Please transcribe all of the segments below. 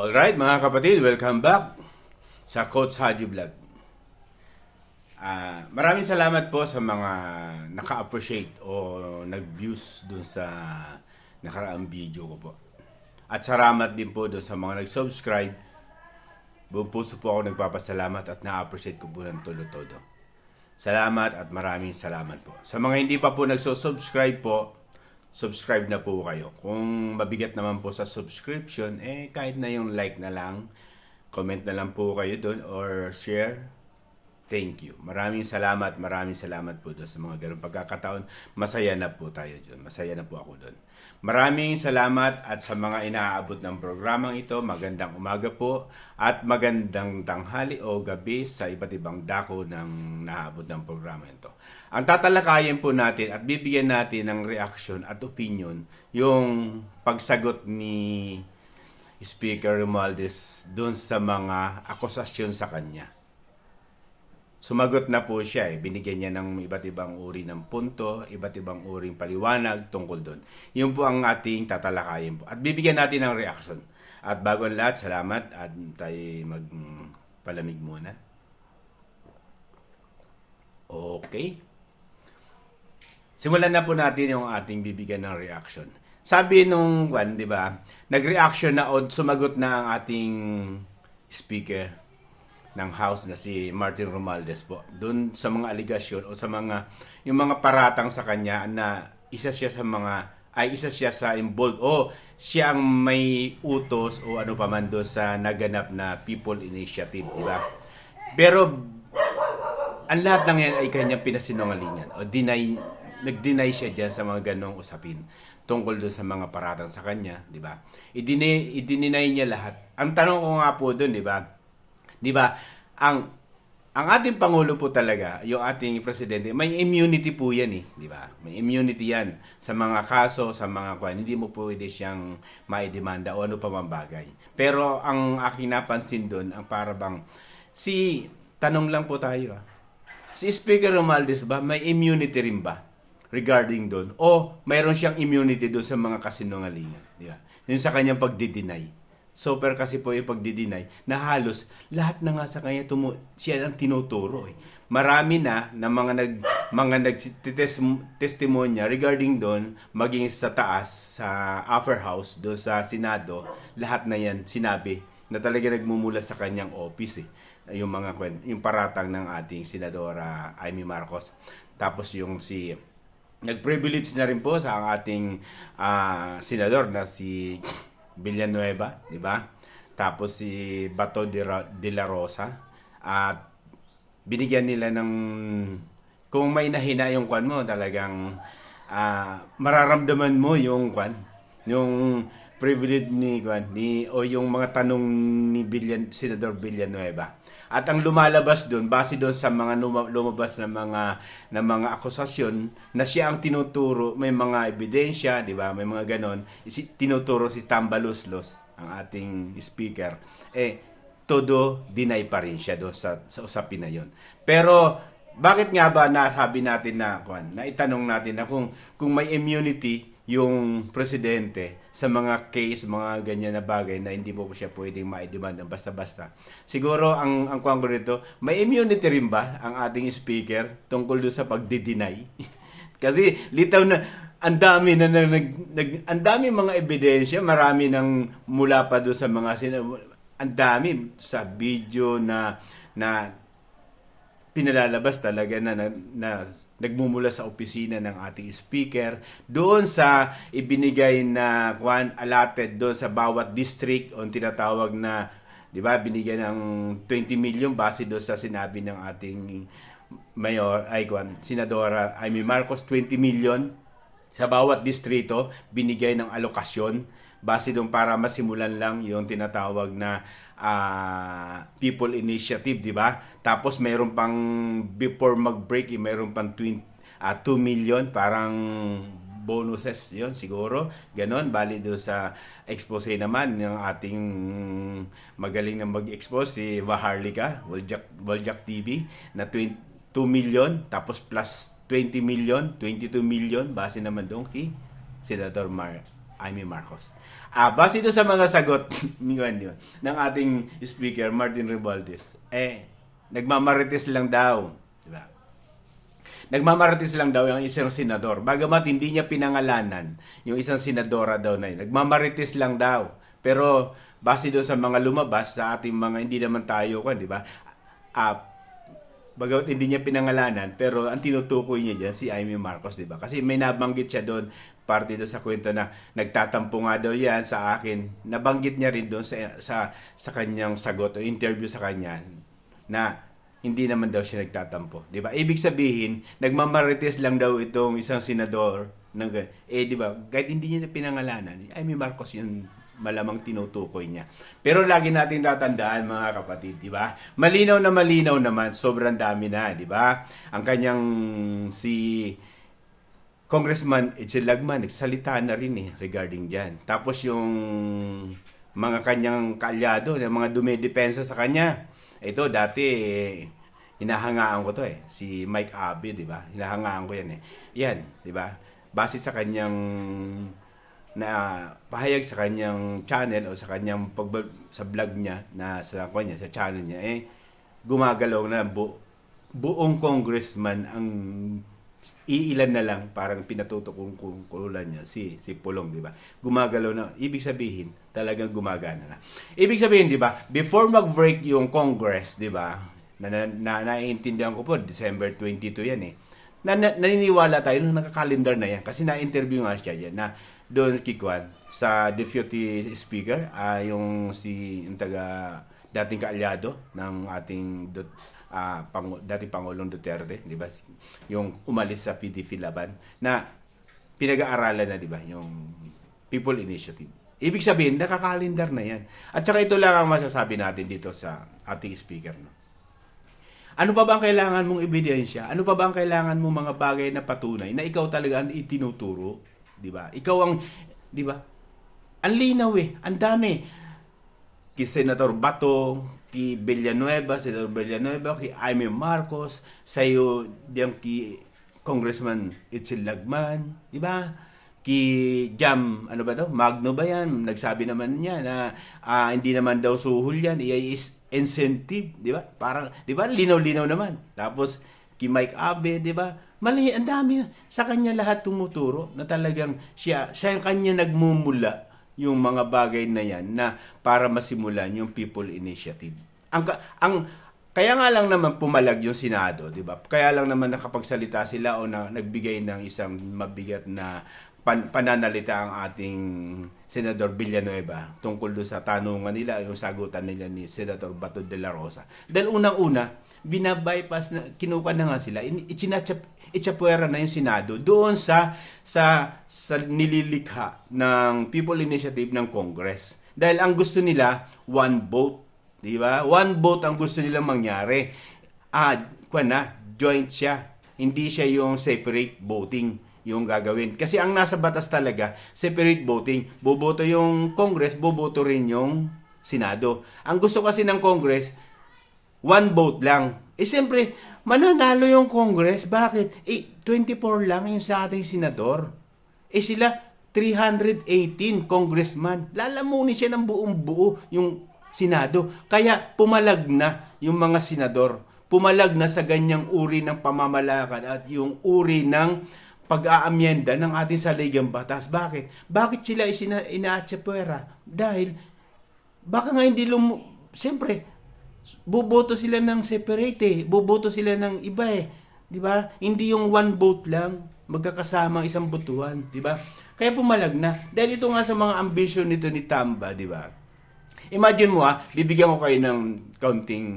Alright mga kapatid, welcome back sa Coach Haji Vlog. Maraming salamat po sa mga naka-appreciate o nag-views dun sa nakaraang video ko po. At salamat din po dun sa mga nag-subscribe. Buong puso po ako nagpapasalamat at na-appreciate ko po ng todo-todo. Salamat at maraming salamat po. Sa mga hindi pa po nagsusubscribe po, subscribe na po kayo. Kung mabigat naman po sa subscription, kahit na yung like na lang, comment na lang po kayo doon or share. Thank you. Maraming salamat po doon sa mga ganung pagkakataon. Masaya na po tayo doon. Masaya na po ako doon. Maraming salamat at sa mga inaabot ng programang ito, magandang umaga po at magandang tanghali o gabi sa iba't ibang dako ng naabot ng programa ito. Ang tatalakayin po natin at bibigyan natin ng reaction at opinion yung pagsagot ni Speaker Romualdez doon sa mga akusasyon sa kanya. Sumagot na po siya, binigyan niya ng iba't ibang uri ng punto, iba't ibang uring paliwanag tungkol doon. Yun po ang ating tatalakayin po. At bibigyan natin ng reaction. At bago ang lahat, salamat at tayo magpalamig muna. Okay. Simulan na po natin yung ating bibigyan ng reaction. Sabi nung di ba, nag-reaction na o sumagot na ang ating speaker ng House na si Martin Romualdez po. Doon sa mga aligasyon o sa mga yung mga paratang sa kanya na isa siya sa involved o siya ang may utos o ano pa man doon sa naganap na People Initiative, di ba? Pero ang lahat ng yan ay kanyang pinasinungalingan o nag-deny siya diyan sa mga ganong usapin tungkol doon sa mga paratang sa kanya, di ba? I-deny niya lahat. Ang tanong ko nga po doon, di ba? Di ba? Ang ating pangulo po talaga, yung ating presidente, may immunity po 'yan di ba? May immunity 'yan sa mga kaso, sa mga hindi mo pwede siyang maidemanda o ano pa man bagay. Pero ang aking napansin doon, ang para bang tanong lang po tayo. Si Speaker Romualdez ba may immunity rin ba regarding doon o mayroon siyang immunity doon sa mga kasinungalingan, di ba? Yung sa kanyang pagdi-deny. Super kasi po yung pagdi-deny na halos lahat na nga sa kanya siya ang tinuturo. Marami na mga nagtestimonya regarding doon, maging sa taas, sa upper house, doon sa Senado, lahat na yan sinabi na talaga nagmumula sa kanyang office. Yung yung paratang ng ating Senadora Amy Marcos. Tapos nag-privilege na rin po sa ating senador na si Villanueva, di ba? Tapos si Bato de la Rosa at binigyan nila ng kung may nahina yung mo talagang mararamdaman mo yung yung privilege ni o yung mga tanong ni Senador Villanueva. At ang lumalabas doon, base doon sa mga lumabas na mga akusasyon na siya ang tinuturo, may mga ebidensya, di ba? May mga ganon, tinuturo si Tambaluslos, ang ating speaker. Todo deny pa rin siya doon sa usapin na yon. Pero bakit nga ba nasabi natin na itanong natin na kung may immunity yung presidente sa mga case, mga ganyan na bagay na hindi po siya pwedeng ma-demand basta-basta. Siguro ang kwanggo nito, may immunity rin ba ang ating speaker tungkol doon sa pagdi-deny? Kasi litaw na ang dami mga ebidensya, marami nang mula pa doon sa mga ang dami sa video na pinalalabas talaga na nagmumula sa opisina ng ating speaker doon sa ibinigay na allotted doon sa bawat district o tinatawag na, di ba, binigyan ng 20 million base doon sa sinabi ng ating Senadora Amy Marcos, 20 million sa bawat distrito binigay ng alokasyon base doon para masimulan lang yung tinatawag na People Initiative, di ba? Tapos mayroon pang before mag-break, mayroon pang 2 million parang bonuses, yon siguro. Ganon, bali doon sa expose naman ng ating magaling na mag-expose si Maharlika, Waljak TV na 2 million tapos plus 20 million, 22 million base naman doon kay Senator Amy Marcos. Base doon sa mga sagot ng ating speaker, Martin Romualdez, nagmamarites lang daw. Diba? Nagmamarites lang daw yung isang senador. Bagamat hindi niya pinangalanan yung isang senadora daw na yun. Nagmamarites lang daw. Pero base doon sa mga lumabas sa ating mga hindi naman tayo di ba? Bagamat hindi niya pinangalanan, pero ang tinutukoy niya diyan si Amy Marcos, di ba? Kasi may nabanggit siya doon, parte doon sa kwento na nagtatampo nga daw yan sa akin. Nabanggit niya rin doon sa kanyang sagot o interview sa kanya na hindi naman daw siya nagtatampo, di ba? Ibig sabihin, nagmamarites lang daw itong isang senador ng di ba? Kahit hindi niya pinangalanan, Amy Marcos yun malamang tinutukoy niya. Pero lagi natin tatandaan mga kapatid, di ba? Malinaw naman, sobrang dami na, di ba? Ang kanyang si Congressman Edsel Lagman nagsalita na rin regarding diyan. Tapos yung mga kanyang kaalyado, yung mga dumidepensa sa kanya. Ito dati hinahangaan ko to si Mike Abe, di ba? Hinahangaan ko yan Yan, di ba? Base sa kanyang na pahayag sa kanyang channel o sa kanyang sa vlog niya na sa kanya sa channel niya gumagalaw na buong congressman ang iilan na lang parang pinatutukulan niya si Pulong, di ba? Gumagalaw na, ibig sabihin talagang gumagana na. Ibig sabihin, di ba, before mag-break yung Congress, di ba? Naiintindihan ko po December 22 yan naniniwala tayo nung nakakalendar na yan kasi na-interview nga siya yan na doon kikwan sa deputy speaker yung dating kaalyado ng ating dating Pangulong Duterte, di ba? Yung umalis sa PDP Laban na pinag-aaralan na, di ba? Yung People Initiative. Ibig sabihin, nakakalendar na yan. At saka ito lang ang masasabi natin dito sa ating speaker. Ano pa ba ang kailangan mong ebidensya? Ano pa ba ang kailangan mong mga bagay na patunay na ikaw talaga ang itinuturo? Di ba? Ikaw ang, di ba? Ang linaw ang dami. Kay Senator Bato, kay Senator Villanueva, kay Amy Marcos, sa'yo diyan kay Congressman Edsel Lagman, di ba? Kay Jam, ano ba daw? Magno ba yan? Nagsabi naman niya na hindi naman daw suhol yan, is incentive, di ba? Parang, di ba? Linaw-linaw naman. Tapos, kay Mike Abe, di ba? Mali, ang dami sa kanya lahat tumuturo na talagang siya ang kanya nagmumula yung mga bagay na yan na para masimulan yung People Initiative. Kaya nga lang naman pumalag yung Senado, di ba? Kaya lang naman nakapagsalita sila o nagbigay ng isang mabigat na pananalita ang ating Senador Villanueva tungkol doon sa tanungan nila, yung sagutan nila ni Senator Bato de la Rosa. Dahil unang-una, binabypass na, kinuha na nga sila, itsapuera na yung Senado doon sa nililikha ng People Initiative ng Congress. Dahil ang gusto nila, one vote. Di ba? One vote ang gusto nilang mangyari. Joint siya. Hindi siya yung separate voting yung gagawin. Kasi ang nasa batas talaga, separate voting. Boboto yung Congress, boboto rin yung Senado. Ang gusto kasi ng Congress, one vote lang. Siyempre, mananalo yung Congress. Bakit? 24 lang yung sa ating senador. Sila, 318 congressman. Lalamunin siya ng buong buo yung Senado. Kaya pumalag na yung mga senador. Pumalag na sa ganyang uri ng pamamalakad at yung uri ng pag-aamyenda ng ating saligang batas. Bakit? Bakit sila inaatsapuera? Dahil, baka nga hindi siyempre, boboto sila ng separate boboto sila ng iba di ba? Hindi yung one vote lang magkakasama isang botohan, di ba? Kaya pumalag na. Dahil ito nga sa mga ambisyon nito ni Tamba, di ba? Imagine mo bibigyan ko kayo ng counting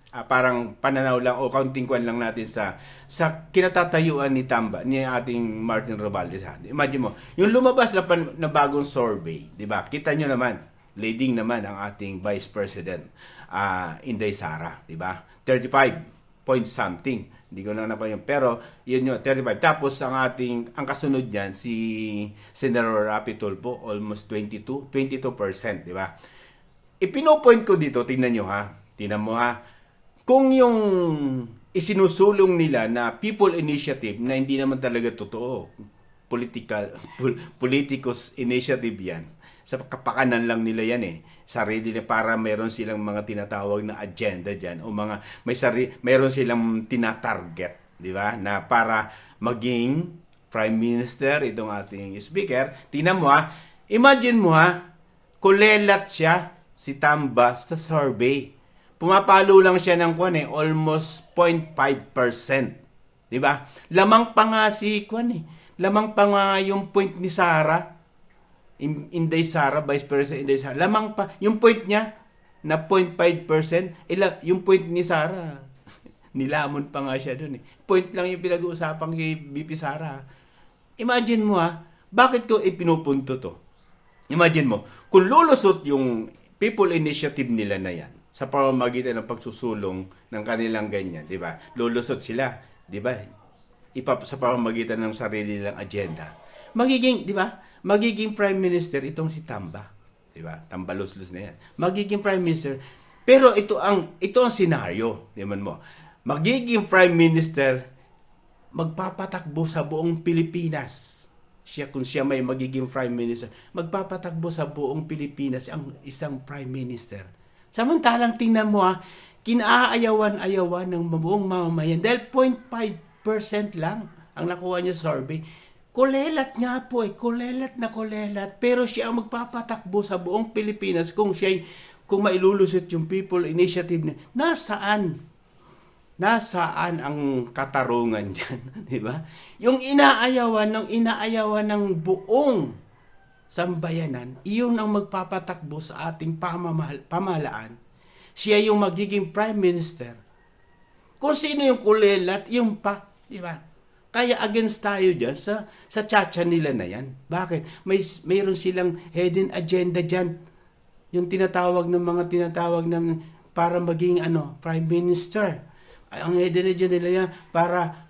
parang pananaw lang o counting kwan lang natin sa kinatatayuan ni Tamba, ni ating Martin Romualdez. Imagine mo, yung lumabas na bagong survey, di ba? Kita nyo naman, leading naman ang ating Vice President Inday Sara, di ba? 35 point something. Hindi ko na yun. Pero yun 35. Tapos ang kasunod niyan si Senator Rapi Tulfo, almost 22%, di ba? Ipino-point ko dito, tingnan nyo Tingnan mo kung yung isinusulong nila na People Initiative na hindi naman talaga totoo. politicos initiative yan. Sa kapakanan lang nila yan eh. Sarili nila para meron silang mga tinatawag na agenda dyan o mga meron silang tinatarget, di ba? Na para maging Prime Minister itong ating speaker. Tingnan mo imagine mo kulelat siya si Tamba sa survey. Pumapalo lang siya ng almost 0.5%. 'Di ba? Lamang pa nga si lamang pa nga yung point ni Sara. Inday Sara, Vice President Inday Sara. Lamang pa yung point niya na 0.5%, yung point ni Sara. Nilamon pa nga siya doon eh. Point lang yung pinag-uusapan kay BP Sara. Imagine mo bakit ko ipinupunto to? Imagine mo, kung lulusot yung People Initiative nila na yan, sa pamamagitan ng pagsusulong ng kanilang ganyan, di ba? Lulusot sila, di ba? Sa pamamagitan ng sarili nilang agenda. Di ba? Magiging Prime Minister itong si Tamba. Di ba? Tambalos-los na yan. Magiging Prime Minister. Pero ito ang senaryo. Di man mo. Magiging Prime Minister, magpapatakbo sa buong Pilipinas. Kung siya may magiging Prime Minister, magpapatakbo sa buong Pilipinas ang isang Prime Minister. Samantalang tingnan mo kinaayawan-ayawan ng buong mamamayan dahil 0.5% lang ang nakuha niya sa survey. Kulelat nga po kulelat na kulelat. Pero siya ang magpapatakbo sa buong Pilipinas kung mailulusot yung People Initiative niya. Nasaan ang katarungan dyan? Di ba? Yung inaayawan ng buong sambayanan, iyon ang magpapatakbo sa ating pamahalaan. Siya yung magiging Prime Minister. Kung sino yung kulelat, yung di ba? Kaya against tayo dyan sa tsatsya nila na yan. Bakit? Mayroon silang hidden agenda dyan. Yung tinatawag para maging Prime Minister. Ang hidden agenda nila yan para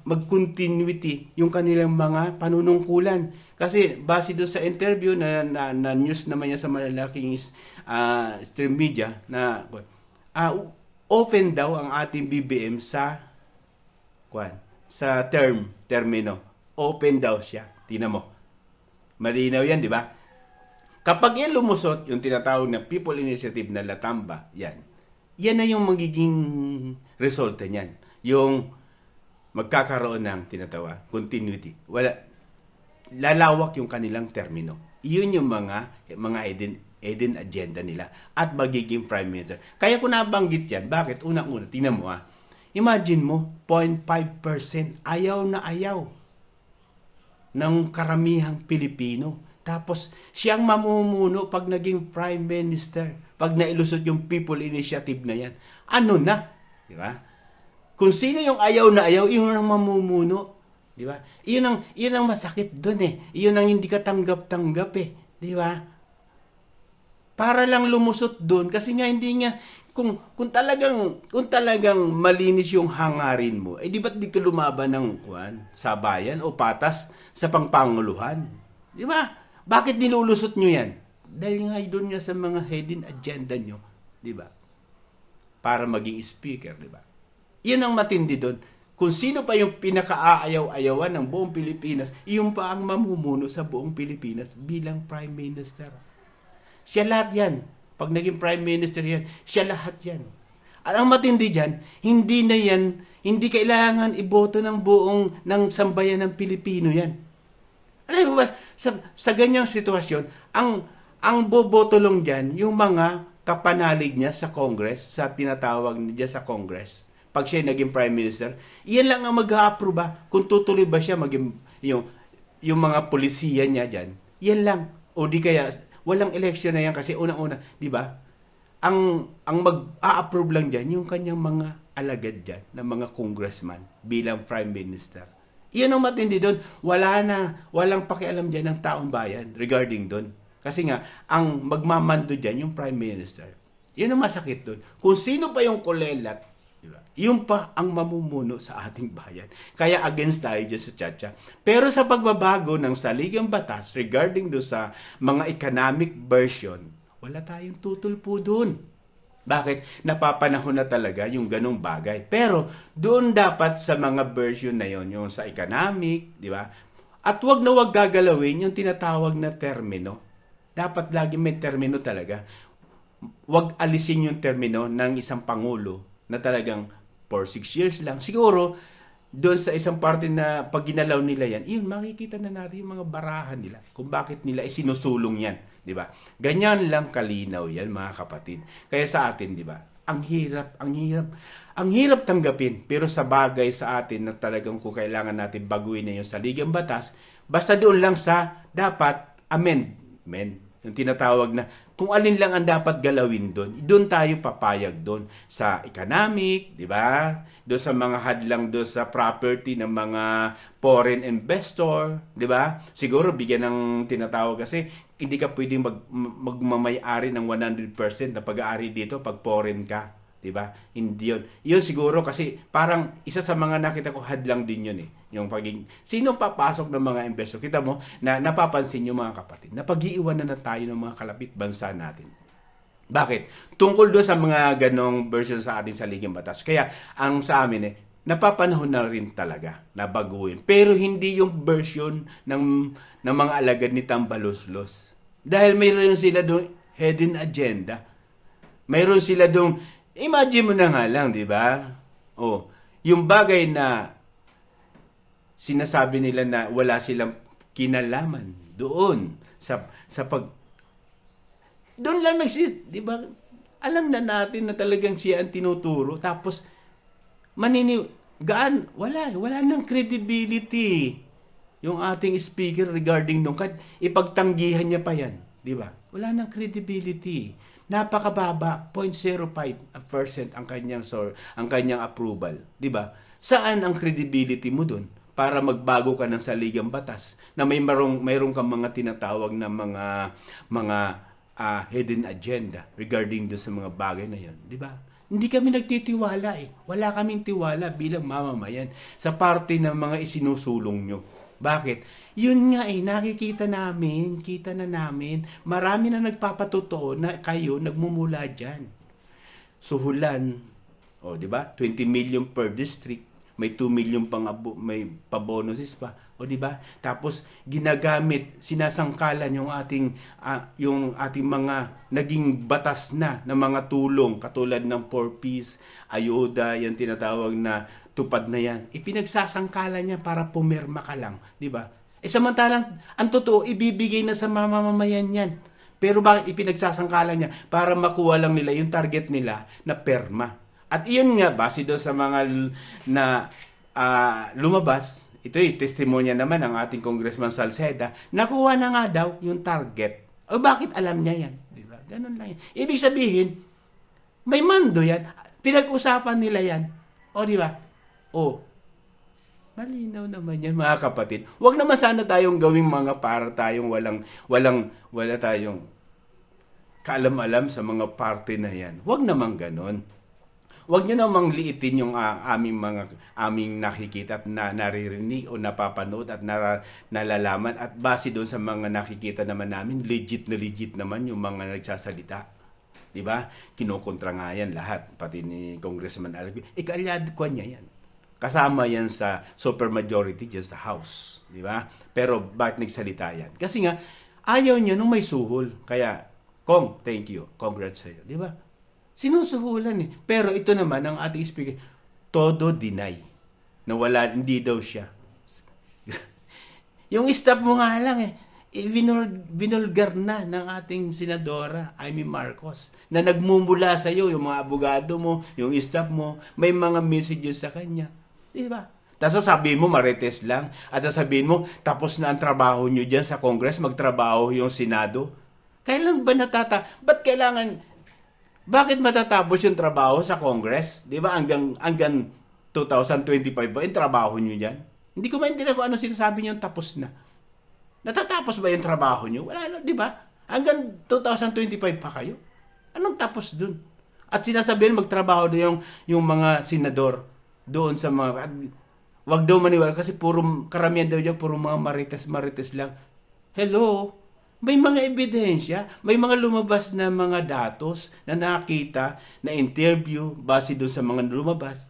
mag-continuity yung kanilang mga panunungkulan. Kasi base doon sa interview na news naman niya sa malalaking stream media na open daw ang ating BBM sa termino. Open daw siya. Tingnan mo. Malinaw yan, di ba? Kapag yan lumusot, yung tinatawag na People Initiative na Latamba, yan na yung magiging resulta niyan. Yung magkakaroon ng tinatawag continuity. Lalawak yung kanilang termino. Iyon yung mga hidden agenda nila at magiging Prime Minister. Kaya ko nabanggit yan. Bakit? Unang-una, tingnan mo imagine mo, 0.5% ayaw na ayaw ng karamihang Pilipino. Tapos, siyang mamumuno pag naging Prime Minister. Pag nailusot yung People Initiative na yan. Ano na? Di ba? Kung sino yung ayaw na ayaw, yun ang mamumuno. Di ba? Iyon ang masakit doon eh. Iyon ang hindi ka tanggap-tanggap eh. Di ba? Para lang lumusot doon. Kasi nga hindi nga, kung talagang malinis yung hangarin mo, di ba't di ka lumaban ng sabayan o patas sa pangpanguluhan? Di ba? Bakit nilulusot nyo yan? Dahil nga doon nga sa mga hidden agenda nyo, di ba? Para maging speaker, di ba? Yan ang matindi doon. Kung sino pa yung pinaka-aayaw-ayawan ng buong Pilipinas, iyon pa ang mamumuno sa buong Pilipinas bilang Prime Minister. Siya lahat yan. Pag naging Prime Minister yan, siya lahat yan. At ang matindi dyan, hindi kailangan iboto ng sambayan ng Pilipino yan. Alam mo ba, sa ganyang sitwasyon, ang boboto lang dyan, yung mga kapanalig niya sa Congress, sa tinatawag niya sa Congress, pag siya naging Prime Minister, iyan lang ang mag-a-approve kung tutuloy ba siya maging, yung mga polisiya niya dyan, yan lang. O di kaya, walang election na yan kasi unang-una, di ba? Ang mag-a-approve lang dyan, yung kanyang mga alagad dyan, ng mga congressman bilang Prime Minister. Iyon ang matindi doon. Walang pakialam dyan ng taong bayan regarding doon. Kasi nga, ang magmamando dyan, yung Prime Minister. Iyon ang masakit doon. Kung sino pa yung kulelat, diba? Yun pa ang mamumuno sa ating bayan. Kaya against tayo dyan sa tsatsya. Pero sa pagbabago ng saligang batas regarding doon sa mga economic version, wala tayong tutulpo doon. Bakit? Napapanahon na talaga yung ganong bagay. Pero doon dapat sa mga version na yon, yung sa economic, di ba? At wag gagalawin yung tinatawag na termino. Dapat lagi may termino talaga. Wag alisin yung termino ng isang pangulo na talagang for 6 years lang. Siguro, doon sa isang parte na pag ginalaw nila yan, yun, makikita na natin yung mga barahan nila. Kung bakit nila isinusulong yan. Di ba? Ganyan lang kalinaw yan, mga kapatid. Kaya sa atin, di ba? Ang hirap tanggapin. Pero sa bagay sa atin na talagang kung kailangan natin baguhin na yung saligang batas, basta doon lang sa dapat amendment. Yung tinatawag na kung alin lang ang dapat galawin doon tayo papayag doon sa economic, di ba? Doon sa mga hadlang doon sa property ng mga foreign investor, di ba? Siguro bigyan ng tinatawag kasi hindi ka pwedeng magmamay-ari ng 100% na pag-aari dito pag foreign ka, di ba? Hindi yun. Yun siguro kasi parang isa sa mga nakita ko hadlang din yun eh. Yung pagiging, sino papasok ng mga investor? Kita mo, na napapansin nyo mga kapatid, na pag-iiwanan na tayo ng mga kalapit bansa natin. Bakit? Tungkol doon sa mga ganong version sa ating saligang batas. Kaya, ang sa amin napapanahon na rin talaga na baguhin. Pero hindi yung version ng mga alagad ni Tambaloslos. Dahil mayroon sila doon hidden agenda. Mayroon sila doon, imagine mo na nga lang, di ba? Oh, yung bagay na sinasabi nila na wala silang kinalaman doon sa pag doon lang di ba? Alam na natin na talagang siya ang tinuturo tapos wala nang credibility yung ating speaker regarding nung ipagtanggihan niya pa yan, di ba? Wala nang credibility. Napakababa, 0.05% ang kanyang approval, di ba? Saan ang credibility mo doon? Para magbago ka ng saligang batas na mayroong kang mga tinatawag na mga hidden agenda regarding do sa mga bagay na 'yon, di ba? Hindi kami nagtitiwala eh. Wala kaming tiwala bilang mamamayan sa parte ng mga isinusulong nyo. Bakit? Yun nga eh, nakikita namin, kita na namin, marami na nagpapatotoo na kayo nagmumula dyan. Suhulan, di ba? 20 million per district. May 2 million may pa-bonuses pa. O di ba? Tapos ginagamit, sinasangkalan yung ating mga naging batas na ng mga tulong katulad ng 4Ps, ayuda, yan tinatawag na tupad na yan. Ipinagsasangkalan niya para pumirma ka lang, di ba? Samantalang ang totoo ibibigay na sa mamamayan yan. Pero bakit ipinagsasangkalan niya? Para makuha lang nila yung target nila na perma. At iyon nga, base doon sa mga na lumabas, ito testimonya naman ng ating Congressman Salceda, nakuha na nga daw yung target. O bakit alam niya yan? Diba? Ganun lang yan. Ibig sabihin, may mando yan. Pinag-usapan nila yan. O diba? O, malinaw naman yan mga kapatid. Huwag naman sana tayong gawing mga para tayong wala tayong kaalam-alam sa mga parte na yan. Huwag naman ganon. Huwag niyo namang liitin yung aming nakikita at naririnig o napapanood at nalalaman at base doon sa mga nakikita naman namin, legit naman yung mga nagsasalita. 'Di ba? Kinokontra nga yan lahat, pati ni Congressman Albi. Kaalyado ko niya yan. Kasama yan sa supermajority dyan sa House, 'di ba? Pero bakit nagsalita yan? Kasi nga ayaw niya nung may suhol. Kaya, Kong, thank you. Congrats sa iyo, 'di ba? Sinusuhulan eh. Pero ito naman, ang ating speaker, todo deny. Na hindi daw siya. Yung staff mo nga lang eh, binulgar na ng ating senadora, Amy Marcos, na nagmumula sa iyo, yung mga abogado mo, yung staff mo, may mga messages sa kanya. Di ba? Tapos sasabihin mo, marites lang. At sasabihin mo, tapos na ang trabaho nyo dyan sa Congress, magtrabaho yung Senado. Kailan ba ba't kailangan... Bakit matatapos yung trabaho sa Congress? 'Di ba? Hanggang 2025 ba yung trabaho niyo diyan? Hindi ko maintindihan kung ano sinasabi niyo tapos na. Natatapos ba yung trabaho niyo? Wala na, 'di ba? Hanggang 2025 pa kayo. Anong tapos dun? At sinasabihin magtrabaho na yung mga senador doon sa mga wag daw maniwala kasi puro karamihan daw diyan puro mga marites lang. Hello. May mga ebidensya, may mga lumabas na mga datos na nakita, na interview, base doon sa mga lumabas.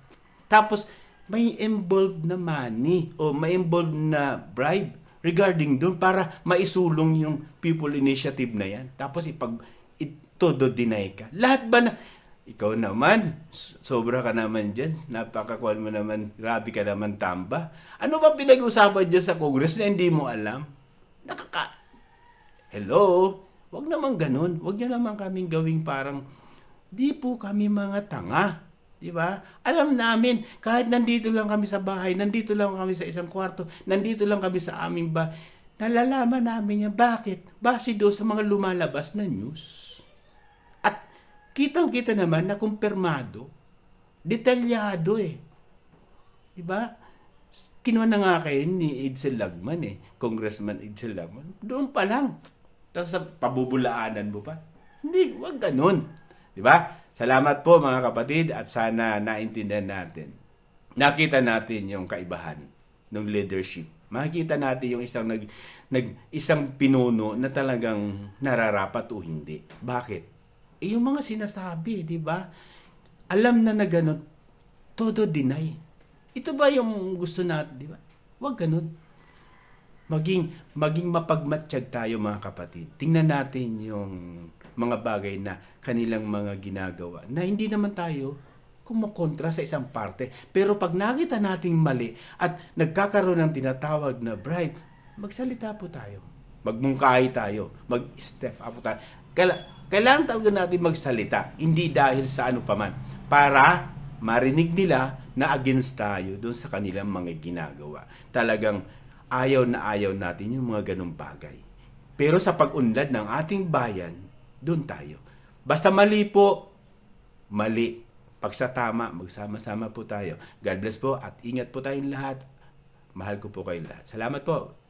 Tapos, may involved na money o may involved na bribe regarding doon para maisulong yung people initiative na yan. Tapos todo deny ka. Lahat ba na, ikaw naman, sobra ka naman dyan, napakakuan mo naman, grabe ka naman tamba. Ano ba pinag-usapan dyan sa Congress na hindi mo alam? Hello? Wag naman ganun. Wag niyo naman kaming gawing parang, di po kami mga tanga. Di ba? Alam namin, kahit nandito lang kami sa bahay, nandito lang kami sa isang kwarto, nandito lang kami sa aming nalalaman namin yan. Bakit? Base doon sa mga lumalabas na news. At kitang-kita naman na kumpirmado, detalyado Di ba? Kinuha na nga kayo ni Edsel Lagman Congressman Edsel Lagman. Doon pa lang. Tapos sa pabubulaanan mo pa. Hindi, wag ganun. Di ba? Salamat po mga kapatid at sana naintindihan natin. Nakita natin yung kaibahan ng leadership. Makikita natin yung isang pinuno na talagang nararapat o hindi. Bakit? Yung mga sinasabi, di ba? Alam na gano'n, todo deny. Ito ba yung gusto natin, di ba? Huwag ganun. Maging mapagmatsyag tayo mga kapatid. Tingnan natin yung mga bagay na kanilang mga ginagawa na hindi naman tayo kumukontra sa isang parte. Pero pag nakita nating mali at nagkakaroon ng tinatawag na bribe, magsalita po tayo. Magmungkahi tayo. Mag-step up tayo. Kailangan talaga natin magsalita. Hindi dahil sa ano paman. Para marinig nila na against tayo doon sa kanilang mga ginagawa. Talagang ayaw natin yung mga ganung bagay. Pero sa pag-unlad ng ating bayan, doon tayo. Basta mali po, mali. Pag sa tama, magsama-sama po tayo. God bless po at ingat po tayong lahat. Mahal ko po kayong lahat. Salamat po.